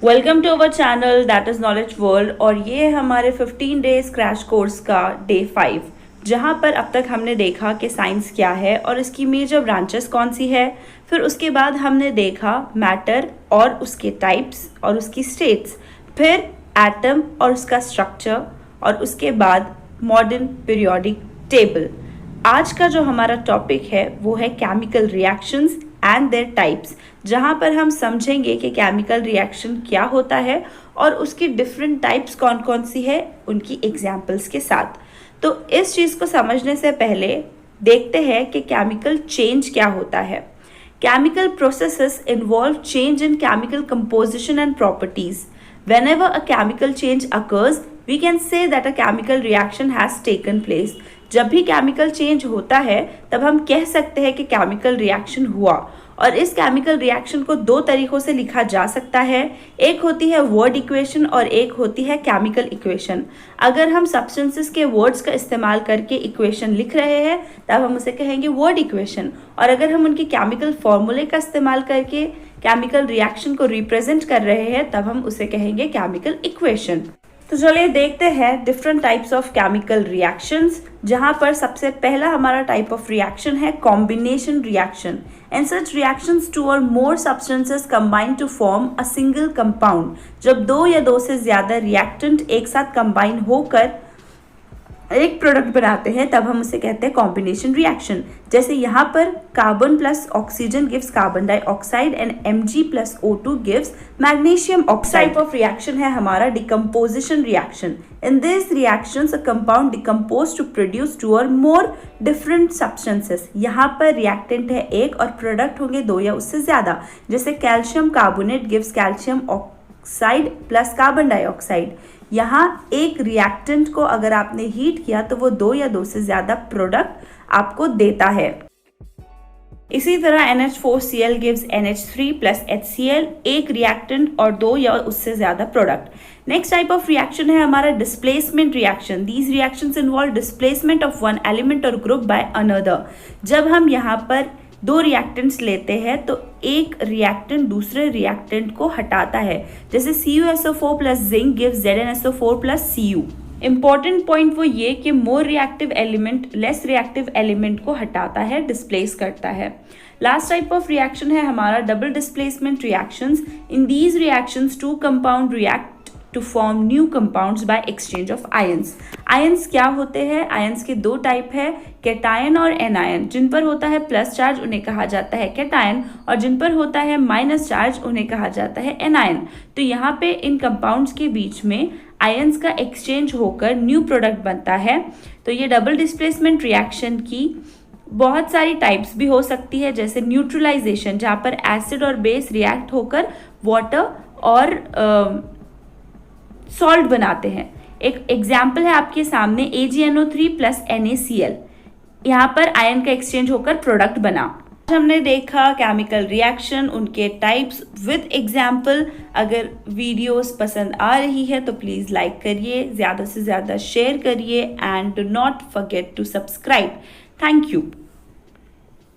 Welcome to our channel that is knowledge world. और ये है हमारे 15 डेज क्रैश कोर्स का डे 5, जहाँ पर अब तक हमने देखा कि साइंस क्या है और इसकी मेजर ब्रांचेस कौन सी है। फिर उसके बाद हमने देखा मैटर और उसके टाइप्स और उसकी स्टेट्स, फिर एटम और उसका स्ट्रक्चर, और उसके बाद मॉडर्न पीरियोडिक टेबल। आज का जो हमारा टॉपिक है वो है chemical reactions and there types, जहाँ पर हम समझेंगे कि केमिकल रिएक्शन क्या होता है और उसकी डिफरेंट टाइप्स कौन कौन सी है उनकी एग्जाम्पल्स के साथ। तो इस चीज़ को समझने से पहले देखते हैं कि केमिकल चेंज क्या होता है। Chemical processes involve change in chemical composition and properties. Whenever a chemical change occurs, we can say that a chemical reaction has taken place. जब भी केमिकल चेंज होता है तब हम कह सकते हैं कि केमिकल रिएक्शन हुआ। और इस केमिकल रिएक्शन को दो तरीक़ों से लिखा जा सकता है, एक होती है वर्ड इक्वेशन और एक होती है केमिकल इक्वेशन। अगर हम सब्सटेंसेस के वर्ड्स का इस्तेमाल करके इक्वेशन लिख रहे हैं तब हम उसे कहेंगे वर्ड इक्वेशन, और अगर हम उनकी केमिकल फॉर्मूले का इस्तेमाल करके केमिकल रिएक्शन को रिप्रेजेंट कर रहे हैं तब हम उसे कहेंगे केमिकल इक्वेशन। तो चलिए देखते हैं different types of chemical reactions, जहां पर सबसे पहला हमारा टाइप ऑफ रिएक्शन है combination reaction. In such reactions two और more substances combine to form a single compound. जब दो या दो से ज्यादा रिएक्टेंट एक साथ कंबाइन होकर एक प्रोडक्ट बनाते हैं तब हम उसे कहते हैं कॉम्बिनेशन रिएक्शन। जैसे यहाँ पर carbon plus oxygen gives carbon dioxide and Mg plus O2 gives magnesium oxide. Type of reaction है हमारा decomposition reaction. In this reactions a compound decompose to produce two और मोर डिफरेंट सब्सटेंसेस। यहाँ पर reactant है एक और product होंगे दो या उससे ज्यादा। जैसे calcium carbonate gives calcium oxide plus carbon dioxide. यहाँ एक रिएक्टेंट को अगर आपने हीट किया तो वो दो या दो से ज्यादा प्रोडक्ट आपको देता है। इसी तरह NH4Cl gives NH3 plus HCl, एक रिएक्टेंट और दो या उससे ज्यादा product. Next type of reaction है हमारा displacement reaction. These reactions involve displacement of one element और ग्रुप बाय अनदर। जब हम यहाँ पर दो रिएक्टेंट्स लेते हैं तो एक रिएक्टेंट दूसरे रिएक्टेंट को हटाता है। जैसे CuSO4 plus zinc gives ZnSO4 plus Cu। Important point वो ये कि more reactive element less reactive element को हटाता है, डिस्प्लेस करता है। लास्ट टाइप ऑफ रिएक्शन है हमारा double displacement reactions. In these reactions two compound react to form new compounds by exchange of ions. Ions क्या होते हैं? आयंस के दो टाइप है, कैटायन और एनायन। जिन पर होता है प्लस चार्ज उन्हें कहा जाता है कैटायन, और जिन पर होता है माइनस चार्ज उन्हें कहा जाता है एनायन। तो यहाँ पे इन कंपाउंड्स के बीच में आयंस का एक्सचेंज होकर न्यू प्रोडक्ट बनता है। तो ये डबल डिस्प्लेसमेंट रिएक्शन की बहुत सारी टाइप्स भी हो सकती है, जैसे न्यूट्रलाइजेशन, जहाँ पर एसिड और बेस रिएक्ट होकर वाटर और सॉल्ट बनाते हैं। एक एग्जाम्पल है आपके सामने AgNO3 प्लस NaCl। यहाँ पर आयन का एक्सचेंज होकर प्रोडक्ट बना। हमने देखा केमिकल रिएक्शन, उनके टाइप्स विद एग्जाम्पल। अगर वीडियोस पसंद आ रही है तो प्लीज़ लाइक करिए, ज़्यादा से ज़्यादा शेयर करिए and do not forget to subscribe. Thank you.